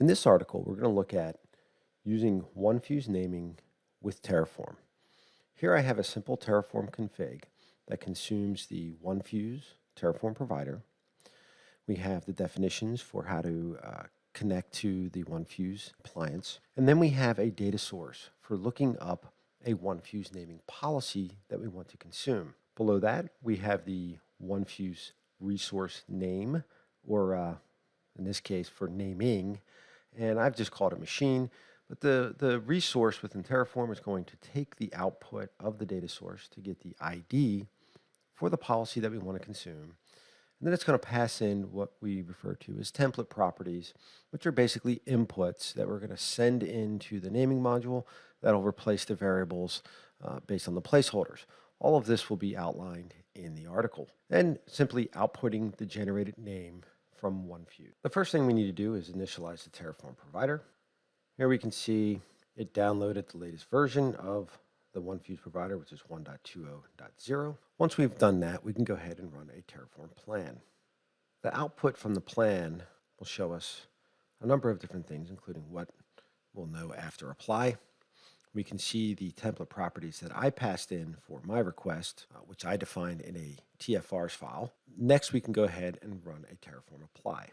In this article, we're going to look at using OneFuse naming with Terraform. Here I have a simple Terraform config that consumes the OneFuse Terraform provider. We have the definitions for how to connect to the OneFuse appliance. And then we have a data source for looking up a OneFuse naming policy that we want to consume. Below that, we have the OneFuse resource name, or in this case for naming, and I've just called it machine. But the resource within Terraform is going to take the output of the data source to get the ID for the policy that we want to consume. And then it's going to pass in what we refer to as template properties, which are basically inputs that we're going to send into the naming module that'll replace the variables based on the placeholders. All of this will be outlined in the article. And simply outputting the generated name from OneFuse. The first thing we need to do is initialize the Terraform provider. Here we can see it downloaded the latest version of the OneFuse provider, which is 1.20.0. Once we've done that, we can go ahead and run a Terraform plan. The output from the plan will show us a number of different things, including what we'll know after apply. We can see the template properties that I passed in for my request, which I defined in a TFRs file. Next, we can go ahead and run a Terraform apply.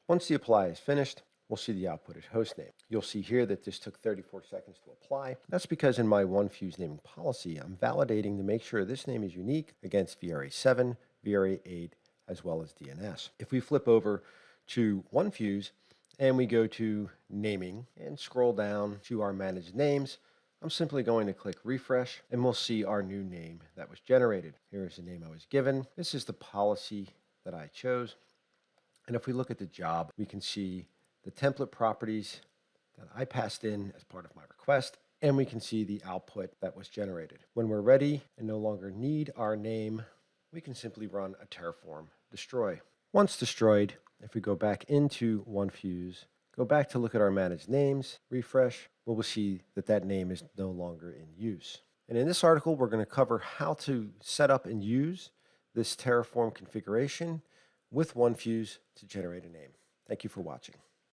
Once the apply is finished, we'll see the output as hostname. You'll see here that this took 34 seconds to apply. That's because in my OneFuse naming policy, I'm validating to make sure this name is unique against VRA 7, VRA 8, as well as DNS. If we flip over to OneFuse and we go to naming and scroll down to our managed names, I'm simply going to click refresh and we'll see our new name that was generated. Here is the name I was given. This is the policy that I chose. And if we look at the job, we can see the template properties that I passed in as part of my request, and we can see the output that was generated. When we're ready and no longer need our name, we can simply run a Terraform destroy. Once destroyed, if we go back into OneFuse, go back to look at our managed names, refresh, we'll see that that name is no longer in use. And in this article, we're going to cover how to set up and use this Terraform configuration with OneFuse to generate a name. Thank you for watching.